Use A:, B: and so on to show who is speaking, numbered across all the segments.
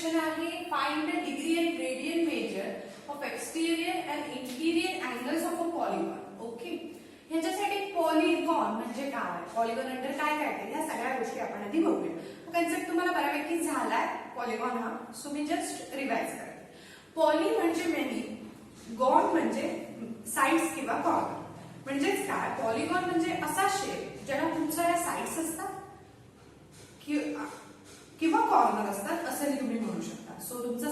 A: Question आहे find the degree and gradient measure of exterior and interior angles of a polygon. Okay, ह्याच्यासाठी polygon म्हणजे काय, polygon under काय काय येते, या सगळ्या गोष्टी आपण आधी बघूया. कन्सेप्ट तुम्हाला बऱ्यापैकी झालाय पॉलिगॉन हा, सो मी जस्ट रिवाइज करते. पॉली म्हणजे मेनी, गॉन म्हणजे साइड्स किंवा कॉर्नर. म्हणजेच काय, पॉलिगॉन म्हणजे असा शेप ज्याला खूप साऱ्या साइड्स असतात किंवा कॉर्नर असतात असं तुम्ही म्हणू शकता. सो तुमचा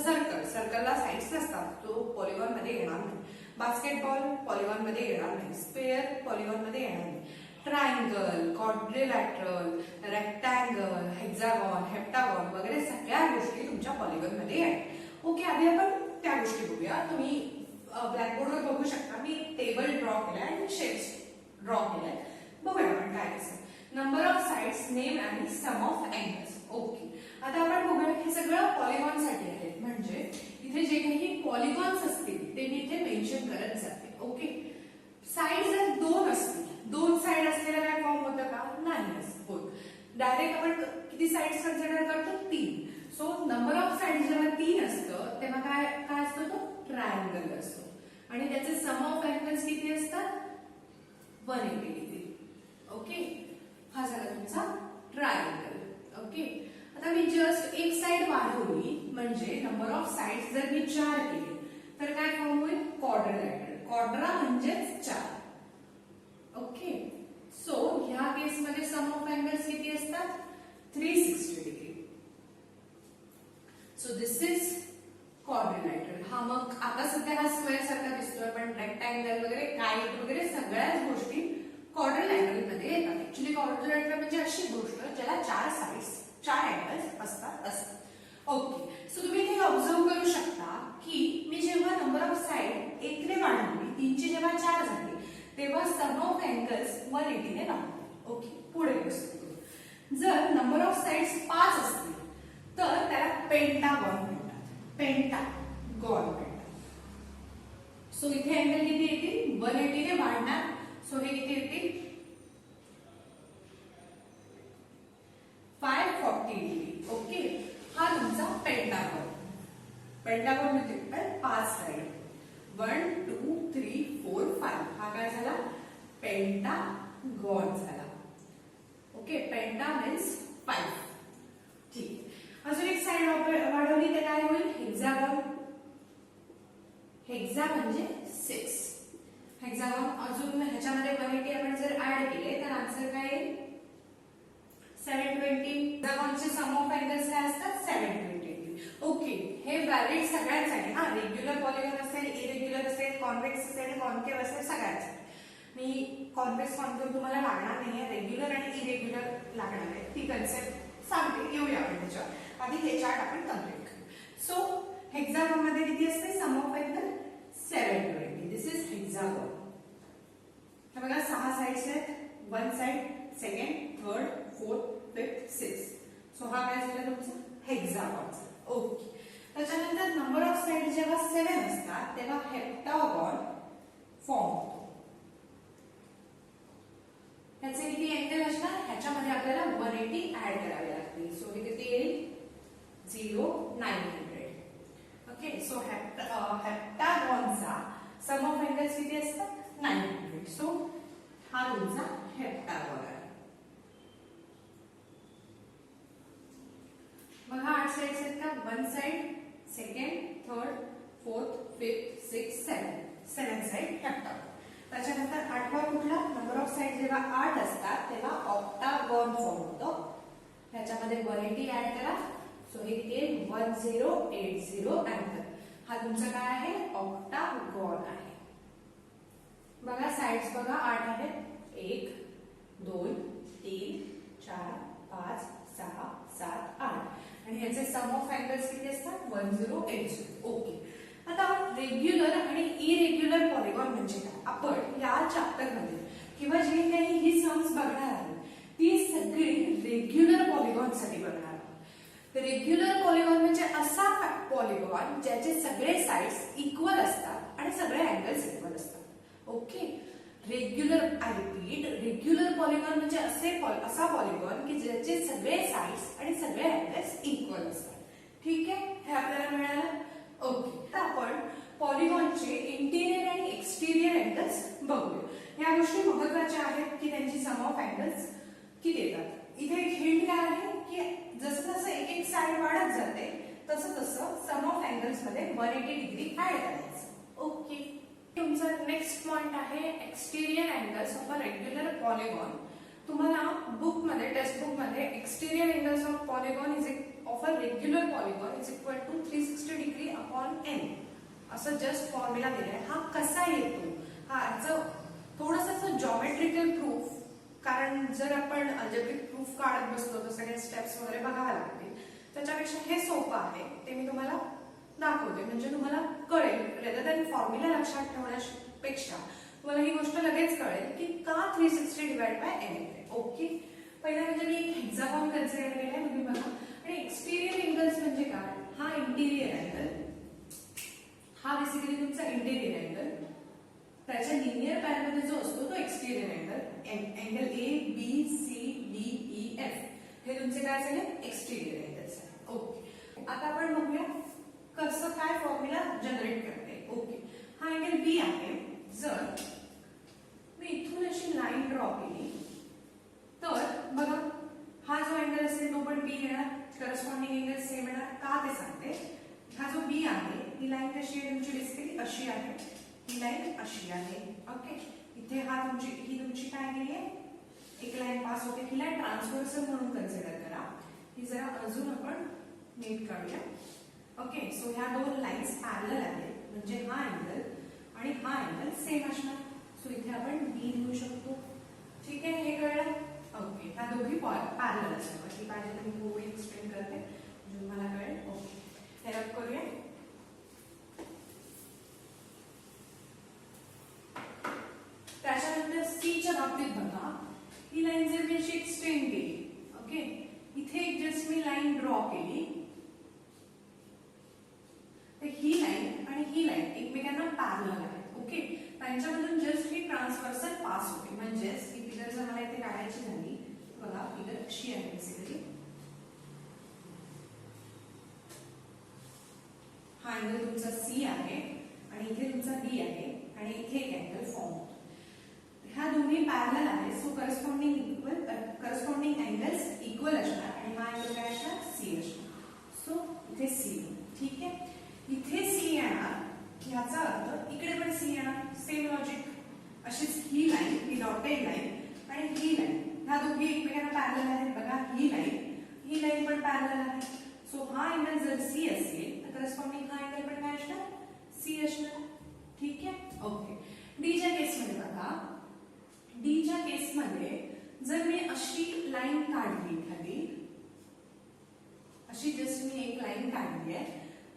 A: सर्कलला साइड्स नसतात, तो पॉलिगॉन मध्ये येणार नाही. बास्केटबॉल पॉलिगॉन मध्ये येणार नाही. स्क्वेअर पॉलिगॉन मध्ये येणार नाही. Triangle, quadrilateral, rectangle, hexagon, heptagon वगैरे सगळ्या गोष्टी तुमच्या पॉलिगॉन मध्ये आहेत. ओके, आधी आपण त्या गोष्टी बघूया. तुम्ही ब्लॅकबोर्डवर बघू शकता, मी टेबल ड्रॉ केलाय आणि शेप्स ड्रॉ केलाय. बघूया आपण काय दिसतं. नंबर ऑफ साइड्स, नेम आणि सम ऑफ अँगल्स. ओके, आता आपण बघूया हे सगळं पॉलिगॉन साठी आहे. म्हणजे इथे जे काही पॉलिगॉन्स असतील ते मी इथे मेन्शन करत जाते. ओके, साइड जर दोन असतील, दोन साइड असलेला काय फॉर्म होतं का, नाही होत. डायरेक्ट आपण किती साइड्स कन्सिडर करतो, 3. सो नंबर ऑफ साइड जेव्हा 3 असतं तेव्हा काय काय असतो, तो ट्रायंगल असतो. आणि त्याचे सम ऑफ अँगल्स किती असतात, 180 डिग्री. ओके, हा झाला तुमचा ट्रायंगल. ओके, आता मी जस्ट एक साइड वाढवली म्हणजे नंबर ऑफ साइड्स जर मी 4 केले तर काय फॉर्म होईल, क्वाड्रिलॅटरल. क्वाड्रा म्हणजेच 4. ओके, सो ह्या केसमध्ये सम ऑफ अँगल्स किती असतात, 360 degree. So this is quadrilateral. हा मग आता सध्या हा स्क्वेअर सारखा दिसतोय, पण रेक्टँगल वगैरे काइट वगैरे सगळ्याच गोष्टी क्वाड्रिलॅटरल मध्ये येतात. ऍक्च्युली क्वाड्रिलॅटरल म्हणजे अशी गोष्ट ज्याला 4 साइड्स, 4 अँगल्स असतात. ओके, सो तुम्ही इथे ऑब्झर्व करू शकता की मी जेव्हा नंबर ऑफ साइड 1 ने वाढवली, 3 ची जेव्हा 4 झाली तेव्हा सम ऑफ अँगल्स 180 ने वाढले. ओके, पुढे गोष्ट, जर नंबर ऑफ साइड्स 5 असतील तर त्याला पेंटागॉन म्हणतात. पेंटागॉन म्हणतात. सो इथे अँगल किती येतील, 180 ने वाढणार. सो हे किती येतील, 540 डिग्री. ओके, हा तुमचा पेंटागॉन. पेंटागॉन म्हणजे काय, 5 साइड, 1 2 3 4 5. हा काय झाला, पेंटागॉन झाला. ओके, पेंटा मीन्स 5. ठीक, अजून एक साइड वाढवली तर काय होईल, हेक्सागॉन. हेक्सा म्हणजे 6. हेक्सागॉन. अजून ह्याच्यामध्ये 180 आपण जर ऍड केले तर आन्सर काय येईल, 720. हेक्सागॉनचे सम ऑफ अँगल्स काय असतात, 720. ओके, हे व्हॅलिड सगळ्यांसाठी. हा, रेग्युलर पॉलिगॉन असेल, इरेग्युलर असेल, कॉन्व्हेक्स असेल, कॉन्केव्ह असेल, सगळ्यांसाठी. मी कॉन्व्हेक्स कॉन्केव्ह तुम्हाला लागणार नाहीये, रेग्युलर आणि इरेग्युलर लागणार आहे. ती कन्सेप्ट सांगते, येऊया आपण त्याच्यावर. आधी हे चार्ट आपण कम्प्लीट करू. सो हेक्सागॉन मध्ये किती असते, sum of angle 720. This is hexagon. हे बघा 6 साइड्स आहेत, 1 side, second, third, fourth, fifth, sixth. So हा काय झाला तुमचा हेक्सागॉन. ओके, त्याच्यानंतर नंबर ऑफ साइड जेव्हा 7 असतात तेव्हा हेप्टागॉन फॉर्म होतो. ह्याचे किती अँगल असणार, ह्याच्यामध्ये आपल्याला 180 ऍड करावे लागतील. सो हे किती येईल, 0 900. ओके, सो हेप्टागॉनचा सम ऑफ अँगल्स किती असतात, 900. सो हा तुमचा हेप्टागॉन आहे. मग हा 8 साइड्स आहेत का, 1 side, second, third, fourth, fifth, sixth, seven side heptagon. त्याच्यानंतर 8वा कुठला, नंबर ऑफ साइड जेव्हा 8 असतात तेव्हा ऑक्टागॉन फॉर्म होतो. ह्याच्यामध्ये 180 ऍड करा. सो हे किती आहे, 1080 अँगल. हा तुमचा काय आहे, ऑक्टागॉन आहे. बघा साइड्स बघा 8 आहेत, 1 2 3 4 5 6 7 8. आणि ह्याचे सम ऑफ अँगल्स किती असतात, 1080. ओके, आता रेग्युलर आणि इरेग्युलर पॉलिगॉन म्हणजे काय, आपण या चॅप्टर मध्ये किंवा जे काही ही सम्स बघणार आहोत ती सगळी रेग्युलर पॉलिगॉन साठी बघणार आहोत. रेग्युलर पॉलिगॉन म्हणजे असा पॉलिगॉन ज्याचे सगळे साइड्स इक्वल असतात आणि सगळे अँगल्स इक्वल असतात. Okay, regular, I repeat, regular polygon म्हणजे असा पॉलिगॉन की ज्याचे सगळे साइड्स आणि सगळे अँगल्स इक्वल असतात. ठीक आहे, सम ऑफ अँगल्स किती येतात. इथे एक हिंट काय आहे की जसं जसं एक एक साइड वाढत जाते तसं तसं सम ऑफ अँगल्स मध्ये 180 डिग्री ऍड करायचं. ओके. तुमचा नेक्स्ट पॉइंट आहे exterior angles of a regular polygon. तुम्हाला बुक मध्ये टेक्स्ट बुक मध्ये exterior angles of polygon of a regular polygon is equal to 360 degree upon n असं जस्ट फॉर्म्युला दिलाय. हा कसा येतो, हा थोडंसं जॉमेट्रिकल प्रूफ, कारण जर आपण अल्जेब्रिक प्रूफ काढत बसलो तर सगळे स्टेप्स वगैरे बघावे लागतील. त्याच्यापेक्षा हे सोपं आहे, ते मी तुम्हाला दाखवते म्हणजे तुम्हाला कळेल. रेदर दॅन फॉर्म्युला लक्षात ठेवण्यापेक्षा तुम्हाला ही गोष्ट लगेच कळेल की का 360 डिवाइड बाय n येते. ओके. पहिला म्हणजे मी एक हेक्सागॉन कन्सिडर केलाय, तुम्ही बघा. आणि एक्सटेरियर अँगल्स म्हणजे काय, हा इंटिरियर अँगल, हा बेसिकली तुमचा इंटिरियर अँगल, त्याच्या लिनियर पॅर मध्ये जो असतो तो exterior angle A B C D E F हे तुमचे काय झाले एक्सटेरियर अँगल्स आहेत. ओके. आता आपण बघूया कसं काय फॉर्म्युला जनरेट करते. ओके. हा अँगल बी आहे. जर मी इथून अशी लाईन ड्रॉ केली तर बघा हा जो अँगल असेल तो पण बी येणार, करस्पॉन्डिंग अँगल सेम येणार. का ते सांगते. हा जो बी आहे ही लाईन कशी आहे तुमची, बेसिकली अशी आहे, ही लाईन अशी आहे. ओके. इथे ही तुमची काय गेली आहे, एक लाईन पास होते. ही लाईन ट्रान्सव्हर्सल म्हणून कन्सिडर करा. ही जरा अजून आपण नीट काढूया. ओके. सो ह्या दोन लाईन्स पॅरलल आहेत म्हणजे हा अँगल आणि हा अँगल सेम असणार. सो इथे आपण बी लिहू शकतो. ठीक आहे, हे कळलं. ओके. ह्या दोघी पॅरलल असणार. ही पाहिजे तर मी थोडी एक्सप्लेन करते म्हणजे मला कळेल. ओके. हे रब करूया. त्याच्यानंतर सी च्या बाबतीत बघा, ही लाईन जर मी अशी एक्सटेंड केली, ओके, इथे एक जस्ट मी लाईन ड्रॉ केली तर ही लाईन आणि ही लाईन एकमेकांना पॅरलल आहेत. ओके. त्यांच्यामधून जस्ट ही ट्रान्सव्हर्सल पास होते. म्हणजेच ही फिगर जर मला इथे काढायची झाली, बघा फिगर अशी आहे बेसिकली. हा अँगल तुमचा सी आहे आणि इथे तुमचा बी आहे आणि इथे एक अँगल फॉर्म होतो. ह्या दोन्ही पॅरलल आहेत. सो करस्पॉन्डिंग अँगल्स इक्वल असणार आणि हा अँगल काय असणार, सी असणार. सो इथे सी. ठीक आहे. इथे सी येणार, ह्याचा अर्थ इकडे पण सी येणार. Same logic. अशीच ही लाईन, ही डॉटेड लाईन आणि ही लाईन, ह्या दोघी एकमेकांना पॅरलल आहेत. बघा ही लाईन पण पॅरलल आहे. सो हा अँगल जर सी असेल तर करस्पॉन्डिंग हा अँगल पण काय असणार, सी असणार. ठीक आहे. ओके. डीच्या केसमध्ये बघा, डीच्या केसमध्ये जर मी अशी लाईन काढली खाली, अशी जस्ट मी एक लाईन काढली आहे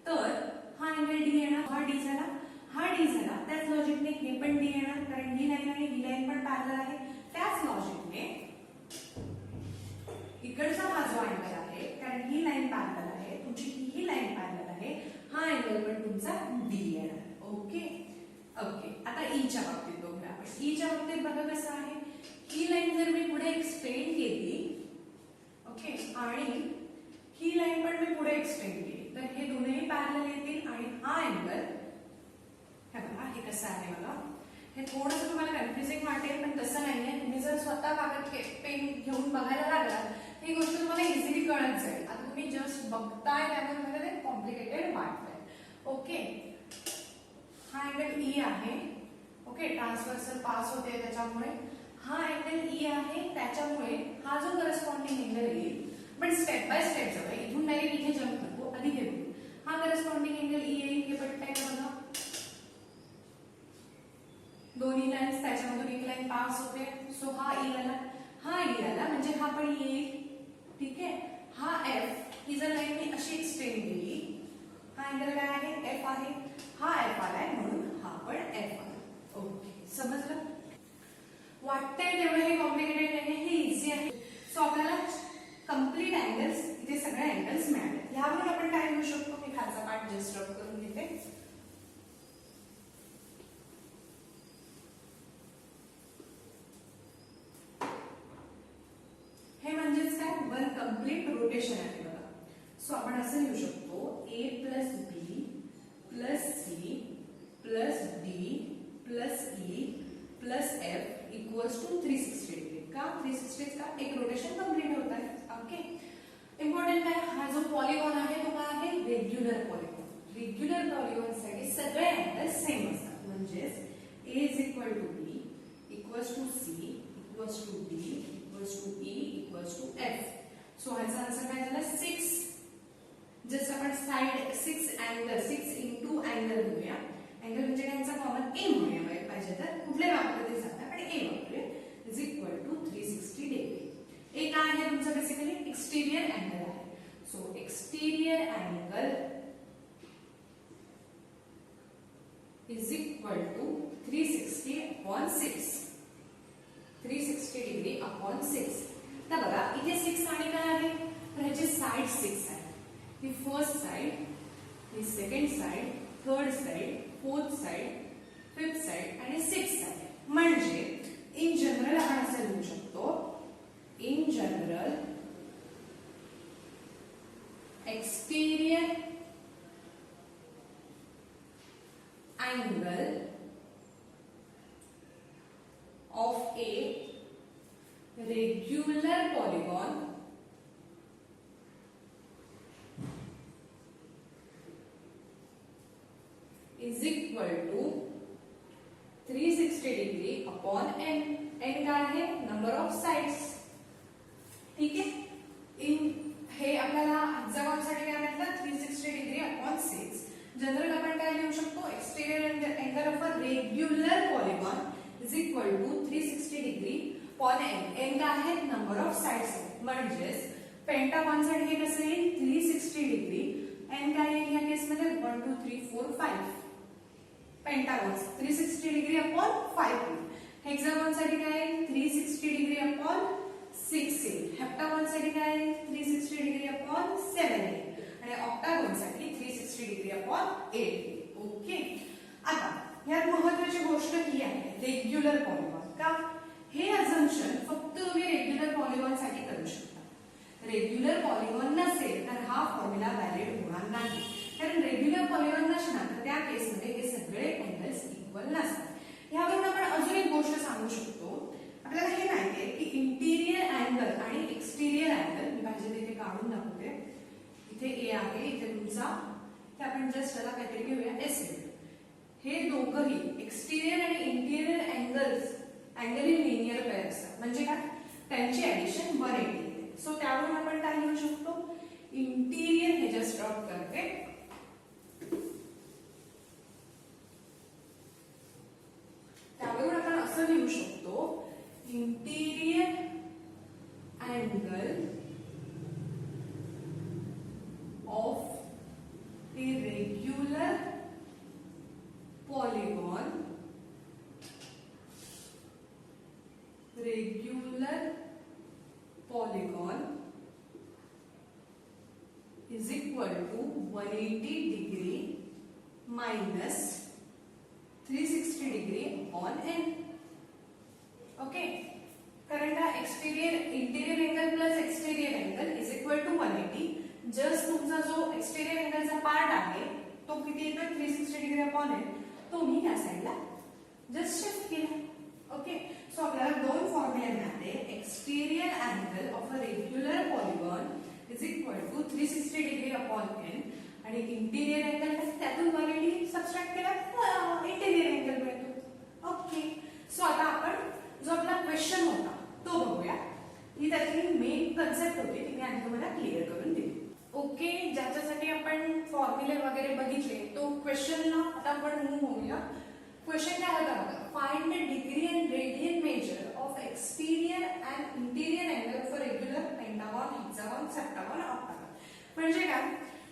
A: तर हा अँगल डी येणार. हा डी झाला, हा डी झाला. त्याच लॉजिकने हे पण डी येणार कारण ही लाईन आणि ही लाईन पण पॅरलल आहे. त्याच लॉजिकने इकडचा हा जो अँगल आहे, कारण ही लाईन पॅरलल आहे, तुमची ही लाईन पॅरलल आहे, हा अँगल पण तुमचा डी येणार. ओके. ओके. आता ईच्या बाबतीत बघूया आपण. ईच्या बाबतीत बघा कसं आहे, ही लाईन जर मी पुढे एक्सटेंड केली, ओके, आणि ही लाईन पण मी पुढे एक्सटेंड केली तर हे दोन्ही पॅरलल येतील आणि हा अँगल, हे बघा हे कसं आहे बघा. हे थोडंसं तुम्हाला कन्फ्युजिंग वाटेल पण तसं नाहीये. तुम्ही जर स्वतः कागद पेन घेऊन बघायला लागलात ही गोष्ट तुम्हाला इझिली कळत जाईल. आता तुम्ही जस्ट बघताय त्यामुळे ते कॉम्प्लिकेटेड वाटतंय. ओके. हा अँगल ई आहे. ओके. ट्रान्सव्हर्सल पास होते त्याच्यामुळे हा अँगल ई आहे. त्याच्यामुळे हा जो करस्पॉन्डिंग अँगल येईल, पण स्टेप बाय स्टेप जाऊया. इथून डायरेक्ट इथे जम्प नको, आधी हे बघू. हा करस्पॉन्डिंग अँगल ई येईल. हे पट्टा आहे बघा, दोन्ही लाईन्स त्याच्यामधून एक लाईन पास होते. सो हा ई आला, हा ई आला म्हणजे हा पण येईल. ठीक आहे. हा एफ, ही जर लाईन मी अशी एक्सटेंड केली, हा अँगल काय आहे, एफ आहे. हा एफ आलाय म्हणून हा पण एफ आला. ओके. समजलं. वाटतंय तेवढं हे कॉम्प्लिकेटेड नाही, हे इझी आहे. सो आपल्याला कम्प्लीट अँगल्स, इथे सगळे अँगल्स मिळाले. ह्यावरून आपण काय लिहू शकतो, मी खालचा पार्ट जस्ट रब करून घेते. हे म्हणजेच काय, वन कम्प्लीट रोटेशन आहे बघा. सो आपण असं लिहू शकतो, A plus B plus C plus D plus E plus F equals to 360 degree. का 360 का एक रोटेशन कंप्लीट होत आहे. ओके, इम्पॉर्टंट आहे हा जो पॉलिगॉन आहे तो काय आहे रेग्युलर पॉलिगॉन. रेग्युलर पॉलिगॉन साठी सगळे अँगल सेम असतात. म्हणजेच A is equal to B equals to C equals to D equals to E equals to F. So ह्याचा आन्सर काय झाला 6. जस्ट आपण साइड 6 अँगल 6 इंटू अँगल घेऊया. अँगल म्हणजे त्यांचा कॉमन A म्हणूया पाहिजे तर कुठल्या वापरते सांगा पण A वापरूया. Is equal to 360 degree. A काय आहे तुमचं बेसिकली एक्सटेरियर अँगल आहे. So exterior angle is equal to 360 upon 6. 360 degree upon 6. तर बघा इथे 6 आणि काय आहे तर ह्याचे साइड 6 आहे. ही फर्स्ट साइड, ही second side, third side, fourth side, fifth side आणि सिक्स्थ साइड. म्हणजे इन जनरल आपण असं लिहू शकतो in general exterior angle of a regular polygon is equal to 360 degree upon n. n काय आहे नंबर ऑफ साइड्स. ठीक आहे, इन हे आपल्याला हेक्सागॉन साठी काय म्हटलं 360 डिग्री अपॉन 6. जनरल आपण काय लिहू शकतो exterior angle of a regular polygon is equal to 360 degree upon n. n काय आहे नंबर ऑफ साइड्स. म्हणजेच पेंटागॉन साठी हे कसं येईल 360 डिग्री. n काय येईल या केस मध्ये 1 2 3 4 5. Pentagon 360 degree upon 5. हेक्सागॉन साठी काय येईल 360 डिग्री अपॉन 6 येईल. हेप्टागॉन साठी काय येईल 360 डिग्री अपॉन 7 येईल. आणि ऑक्टागॉन साठी 360 डिग्री अपॉन 8. ओके, आता यात महत्त्वाची गोष्ट ही आहे रेग्युलर पॉलिगॉन. का हे अझम्पशन फक्त तुम्ही रेग्युलर पॉलिगॉन साठी करू शकता. रेग्युलर पॉलिगॉन नसेल तर हा फॉर्म्युला व्हॅलिड होणार नाही. कारण रेग्युलर पॉलिगॉन नसणार तर त्या केसमध्ये हे सगळे अँगल्स इक्वल नसतात. यावरून आपण अजून एक गोष्ट सांगू शकतो. आपल्याला हे माहिती आहे की इंटिरियर अँगल आणि एक्सटेरियर अँगल मी पाहिजे तिथे काढून दाखवते. इथे ए आहे, इथे तुमचा ते आपण जस्ट त्याला काहीतरी घेऊया एस. हे दोघंही एक्सटेरियर आणि interior angle in linear pair असतात. म्हणजे काय त्यांची ऍडिशन 180 येते. सो त्यावरून आपण काय लिहू शकतो इंटिरियर हे जस्ट ड्रॉप करते. त्यावरून आपण असं लिहू शकतो interior angle of a regular polygon is equal to 180 degree minus 360 degree upon n. Okay, current interior angle plus exterior angle is equal to 180. Just तुमचा जो एक्सटेरियर अँगलचा पार्ट आहे तो किती येतो 360 डिग्री अपॉन n. तो मी या साइडला जस्ट शिफ्ट केला. ओके, सो आपल्याला दोन फॉर्म्युले मिळाले. Exterior angle of a regular polygon is equal to 360 degree upon n आणि इंटिरियर अँगल त्यातून 180 सबट्रॅक्ट केला इंटिरियर अँगल मिळतो. ओके, सो आता आपण जो आपला क्वेश्चन होता तो बघूया. ही त्यातली मेन कन्सेप्ट होती ती मी आधी तुम्हाला क्लिअर करून दिली. ओके, ज्याच्यासाठी आपण फॉर्म्युले वगैरे बघितले तो क्वेश्चनला आता आपण मूव्ह होऊया. क्वेश्चन काय होता बघा, find the degree and radian measure of exterior and interior angle of regular pentagon, hexagon, septagon, octagon. म्हणजे काय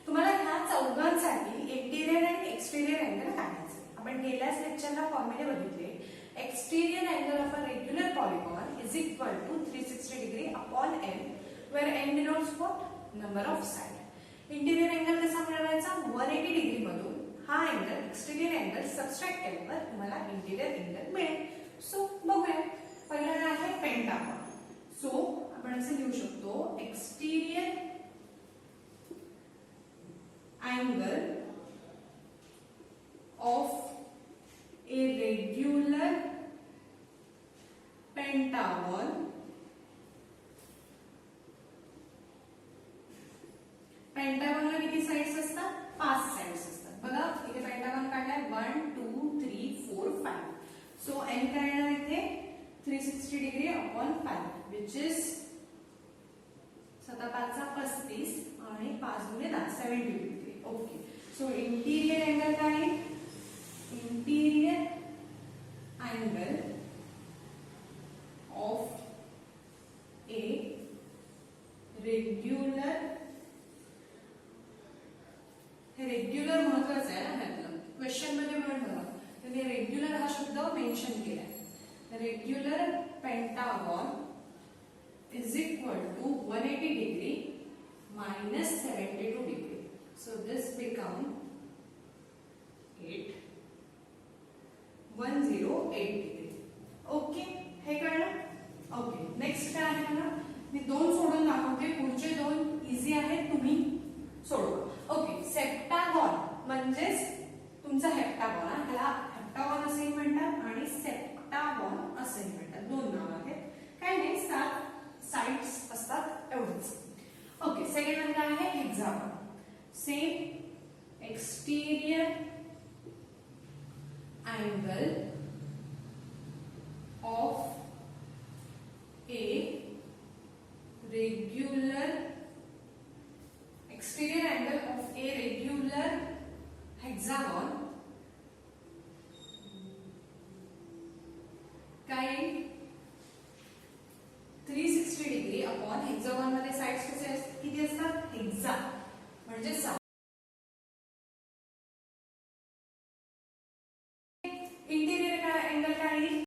A: तुम्हाला ह्या चौघांसाठी इंटिरियर आणि एक्सटेरियर अँगल काढायचे. आपण गेल्याच लेक्चरला फॉर्म्युले बघितले. Exterior angle of a regular polygon is equal to 360 degree upon n, where n denotes what number of side. इंटिरियर अँगल कसा मिळवायचा 180 डिग्री मधून हा अँगल एक्सटेरियर अँगल सबट्रॅक्ट केल्यावर तुम्हाला इंटिरियर अँगल मिळेल. सो बघूया. पहिला काय आहे पेंटागॉन. सो आपण असे लिहू शकतो exterior angle of a regular pentagon पेंटागॉनला किती साइड्स असतात? 5 साइड्स असतात. बघा इथे पेंटागॉन काढलाय 1 2 3 4 5. सो एन काय येणार इथे 360 डिग्री अपॉन 5 विच इज 7 5 35 आणि 5 गुणे 10 70 degree. Okay. So interior angle काय आहे? Interior angle of a regular, हे रेग्युलर महत्वाचं आहे ना ह्यातलं, क्वेश्चन मध्ये पण बघा तर रेग्युलर हा शब्द मेन्शन केलाय. Regular pentagon is equal to 180 degree minus 72 degree. So this become 108 degree. Okay, हे कळलं? ओके, नेक्स्ट काय आहे ना, मी दोन सोडून दाखवते, पुढचे दोन इझी आहेत, तुम्ही सोडवा. ओके, सेप्टागॉन म्हणजेच तुमचा हेप्टागॉन, ह्याला हेप्टागॉन असेही म्हणतात आणि सेप्टागॉन असेही म्हणतात, दोन नाव आहेत. काय नाही, 7 साइड्स असतात एवढंच. ओके, सेकंड वन काय आहे? Hexagon. Same exterior angle of a regular, exterior angle of a regular hexagon काय 360 डिग्री अपॉन हेक्सागॉन मध्ये साइड्स कसे किती असतात? हेक्सा म्हणजे 7. इंटिरियर अँगल काय आहे?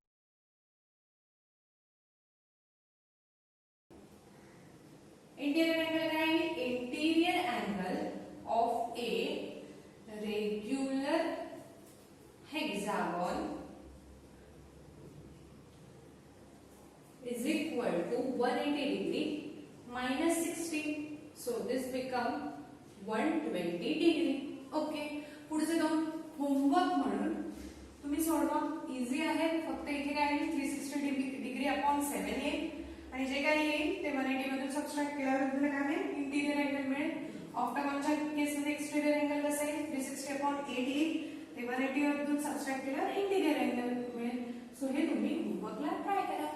A: इंटिरियर अँगल काय आहे? Interior angle of a regular hexagon is equal to 180 degree minus 60. So this become 120 degree. Okay, पुढचे दोन होमवर्क म्हणून तुम्ही सोडवा, इझी आहे. फक्त इथे काय येईल 360 डिग्री अपॉन 7 येईल आणि जे काही येईल ते 180 मधून सबट्रॅक्ट केल्यावर तुम्हाला काय मिळेल? इंटिरियर अँगल मिळेल. ऑक्टागॉनच्या केसमध्ये एक्सटेरियर अँगल कसं येईल? 360 अपॉन 8 येईल, ते 180 मधून सबट्रॅक्ट केल्यावर इंटिरियर अँगल मिळेल. सो हे तुम्ही होमवर्कला ट्राय करा.